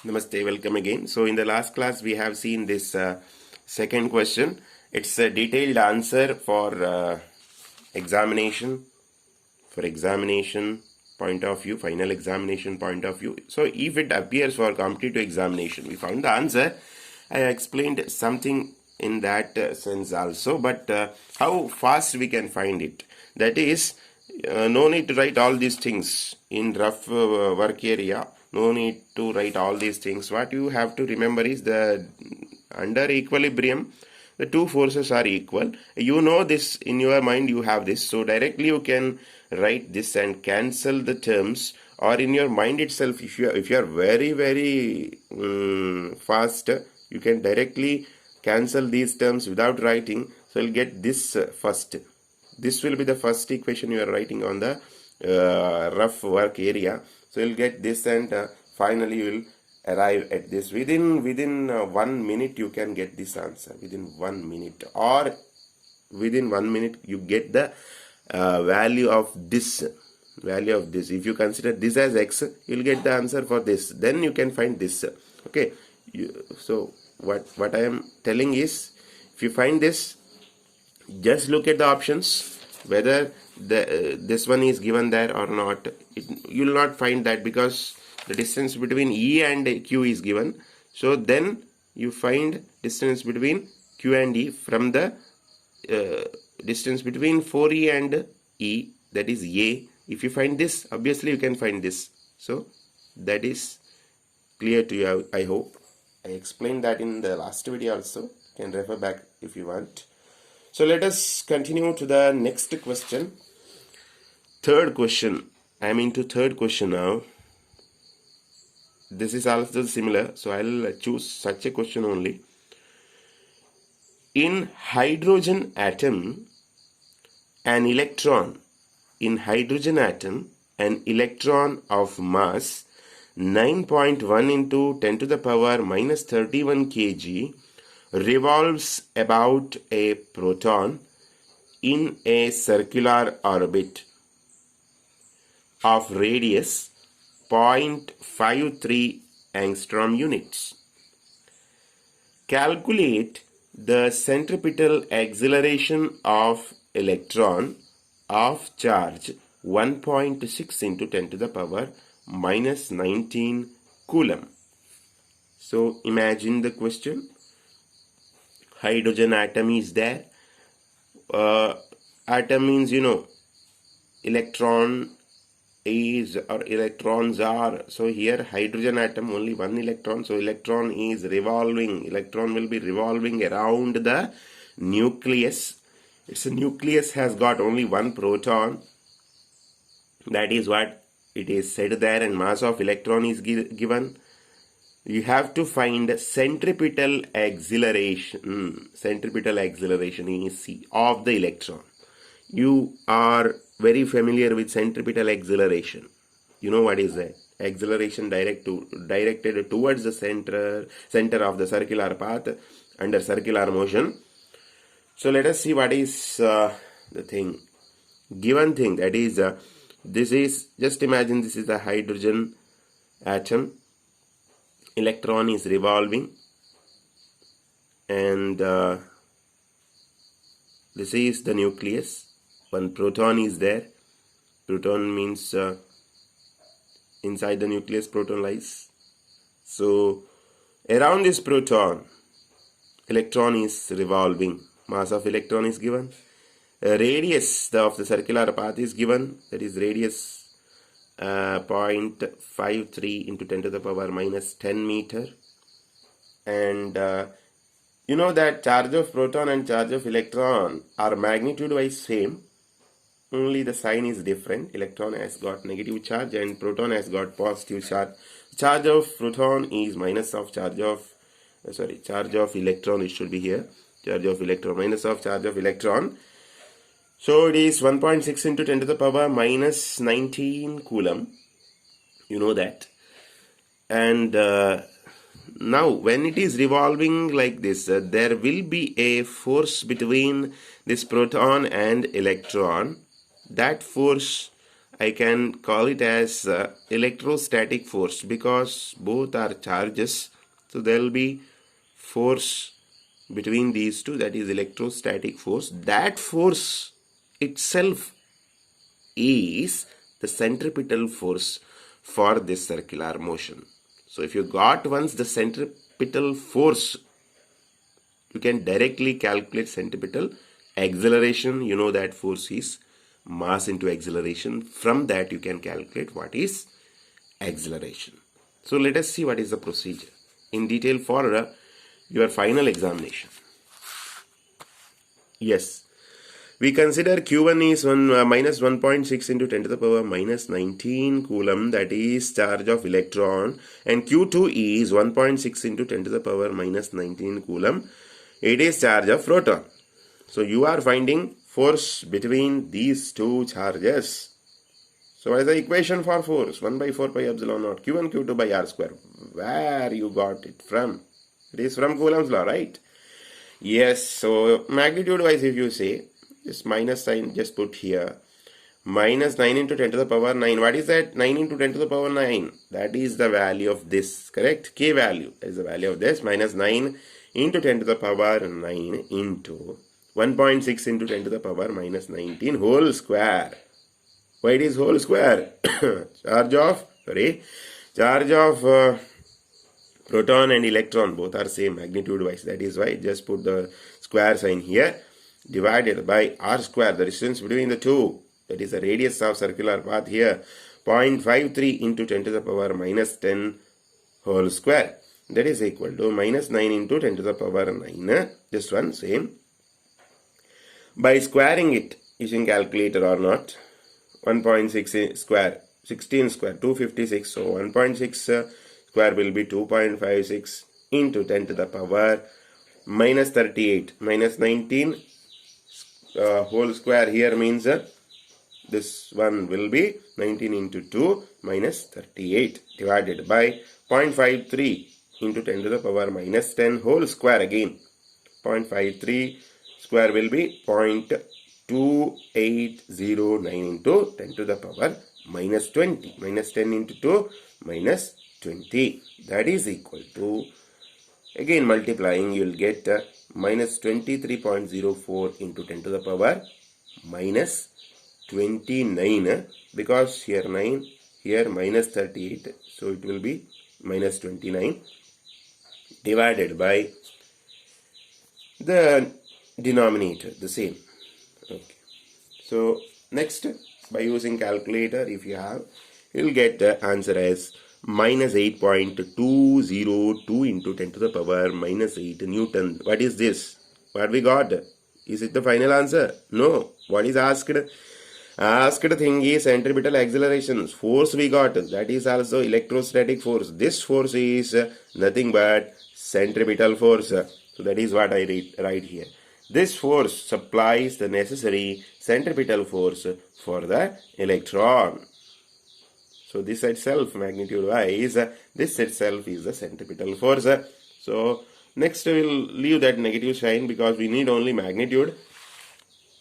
Namaste, welcome again. So in the last class we have seen this second question. It's a detailed answer for examination, point of view, final examination point of view. So if it appears for competitive examination, we found the answer. I explained something in that sense also, but how fast we can find it. That is, no need to write all these things in rough work area. No need to write all these things. What you have to remember is the under equilibrium, the two forces are equal. You know this in your mind, you have this. So directly you can write this and cancel the terms, or in your mind itself, if you are very fast, you can directly cancel these terms without writing. So you'll get this first. This will be the first equation you are writing on the rough work area. So you'll get this, and finally you will arrive at this. Within 1 minute you can get this answer. Within 1 minute, or within 1 minute you get the value of this. If you consider this as x, you'll get the answer for this. Then you can find this. Okay. So what I am telling is, if you find this, just look at the options whether this one is given there or not. You will not find that, because the distance between E and Q is given. So then you find distance between Q and E from the distance between 4E and E, that is A. If you find this, obviously you can find this. So that is clear to you, I hope. I explained that in the last video also. You can refer back if you want. So let us continue to the next question. Third question. I am into third question now. This is also similar, so I'll choose such a question only. In hydrogen atom, an electron of mass 9.1 into 10 to the power minus 31 kg revolves about a proton in a circular orbit of radius 0.53 angstrom units. Calculate the centripetal acceleration of electron of charge 1.6 into 10 to the power minus 19 coulomb. So imagine the question. Hydrogen atom is there. Atom means, electron is, or electrons are. So here hydrogen atom, only one electron. So electron is revolving. Electron will be revolving around the nucleus. Its nucleus has got only one proton. That is what it is said there, and mass of electron is given. You have to find centripetal acceleration. Centripetal acceleration is C of the electron. You are very familiar with centripetal acceleration. You know what is that? Acceleration directed towards the center of the circular path under circular motion. So let us see what is the thing. Given thing, that is, this is, just imagine this is the hydrogen atom. Electron is revolving, and this is the nucleus. One proton is there. Proton means inside the nucleus proton lies. So around this proton, electron is revolving. Mass of electron is given. Radius of the circular path is given. That is radius 0.53 into 10 to the power minus 10 meter. And you know that charge of proton and charge of electron are magnitude wise same, only the sign is different. Electron has got negative charge and proton has got positive charge. Charge of proton is minus of charge of electron. It should be here. Charge of electron minus of charge of electron. So it is 1.6 into 10 to the power minus 19 coulomb. You know that. And now when it is revolving like this, there will be a force between this proton and electron. That force I can call it as electrostatic force because both are charges. So there will be force between these two, that is electrostatic force. That force itself is the centripetal force for this circular motion. So if you got once the centripetal force, you can directly calculate centripetal acceleration. You know that force is mass into acceleration. From that you can calculate what is acceleration. So let us see what is the procedure in detail for your final examination. Yes, we consider Q1 is minus 1.6 into 10 to the power minus 19 coulomb, that is charge of electron, and Q2 is 1.6 into 10 to the power minus 19 coulomb. It is charge of proton. So you are finding force between these two charges. So what is the equation for force? 1 by 4 pi epsilon naught Q1 Q2 by R square. Where you got it from? It is from Coulomb's law, right? Yes, so magnitude wise if you say, this minus sign just put here. Minus 9 into 10 to the power 9. What is that? 9 into 10 to the power 9. That is the value of this, correct? K value. That is the value of this. Minus 9 into 10 to the power 9 into 1.6 into 10 to the power minus 19 whole square. Why it is whole square? Charge of proton and electron both are same magnitude wise. That is why just put the square sign here. Divided by R square, the distance between the two, that is the radius of circular path here, 0.53 into 10 to the power minus 10 whole square. That is equal to minus 9 into 10 to the power 9. Just one same. By squaring it using calculator or not, 1.6 square, 16 square, 256. So 1.6 square will be 2.56 into 10 to the power minus 38. Minus 19 whole square here means this one will be 19 into 2 minus 38 divided by 0.53 into 10 to the power minus 10 whole square again. 0.53 square will be 0.2809 into 10 to the power minus 20. Minus 10 into 2 minus 20. That is equal to, again multiplying, you will get minus 23.04 into 10 to the power minus 29, because here 9, here minus 38, so it will be minus 29 divided by the denominator, the same. Okay. So next, by using calculator, if you have, you will get the answer as minus 8.202 into 10 to the power minus 8 Newton. What is this? What we got? Is it the final answer? No. What is asked? Asked thing is centripetal acceleration. Force we got. That is also electrostatic force. This force is nothing but centripetal force. So that is what I write here. This force supplies the necessary centripetal force for the electron. So this itself, magnitude wise, this itself is the centripetal force. So next we will leave that negative sign because we need only magnitude.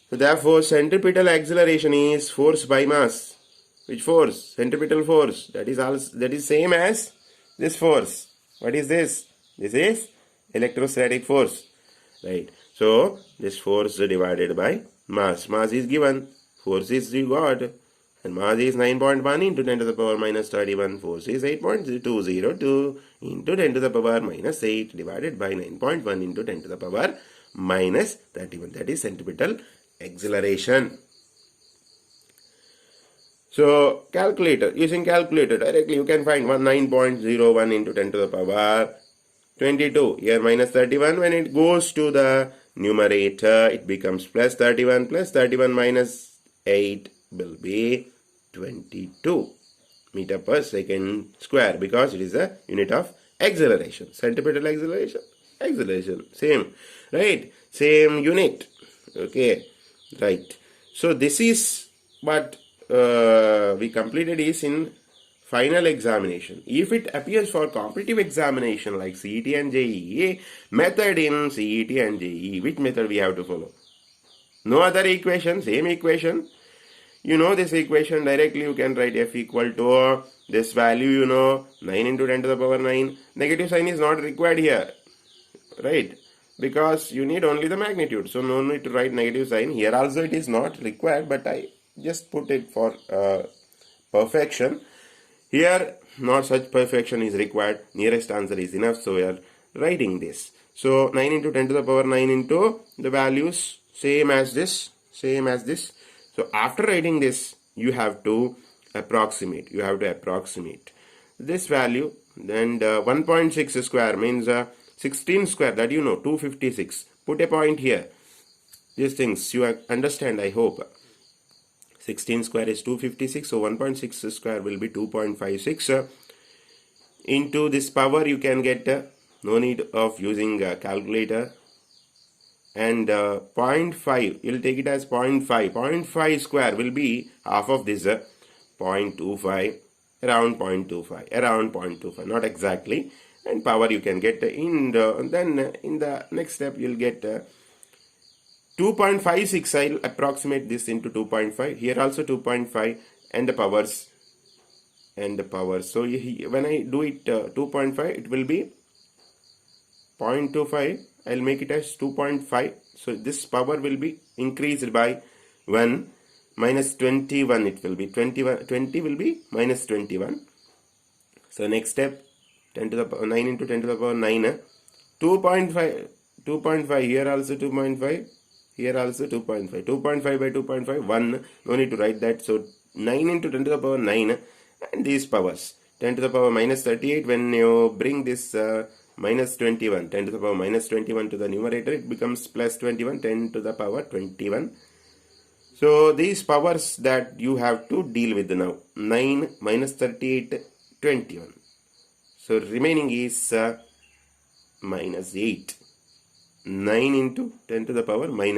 So therefore centripetal acceleration is force by mass. Which force? Centripetal force. That is same as this force. What is this? This is electrostatic force. Right. So this force divided by mass. Mass is given. Force is you got. And mass is 9.1 into 10 to the power minus 31. Force is 8.202 into 10 to the power minus 8 divided by 9.1 into 10 to the power minus 31. That is centripetal acceleration. So calculator, using calculator directly you can find 9.01 into 10 to the power 22. Here minus 31. When it goes to the numerator, it becomes plus 31. Plus 31 minus 8 will be 22 meter per second square, because it is a unit of acceleration. Centripetal acceleration, same, right? Same unit. Okay, right. So this is what we completed is in final examination. If it appears for competitive examination like CET and JEE, method in CET and JEE, which method we have to follow? No other equation, same equation. You know this equation directly, you can write f equal to this value, 9 into 10 to the power 9. Negative sign is not required here, right? Because you need only the magnitude, so no need to write negative sign. Here also it is not required, but I just put it for perfection. Here not such perfection is required, nearest answer is enough, so we are writing this. So 9 into 10 to the power 9 into the values same as this. So after writing this, you have to approximate. This value. Then 1.6 square means 16 square, that 256. Put a point here. These things you understand, I hope. 16 square is 256, so 1.6 square will be 2.56. Into this power you can get, no need of using a calculator. And 0.5, you'll take it as 0.5. 0.5 square will be half of this 0.25, around 0.25, not exactly. And power you can get then in the next step you'll get 2.56. I'll approximate this into 2.5. Here also 2.5 and the powers. So when I do it 2.5, it will be 0.25. I'll make it as 2.5. So this power will be increased by 1 minus 21. It will be 20 will be minus 21. So next step, 10 to the power 9 into 10 to the power 9. 2.5. Here also 2.5. Here also 2.5. 2.5 by 2.5, 1. No need to write that. So 9 into 10 to the power 9. And these powers. 10 to the power minus 38. When you bring this minus 21, 10 to the power minus 21 to the numerator, it becomes plus 21, 10 to the power 21. So these powers that you have to deal with now. 9 minus 38, 21. So remaining is minus 8. 9 into 10 to the power minus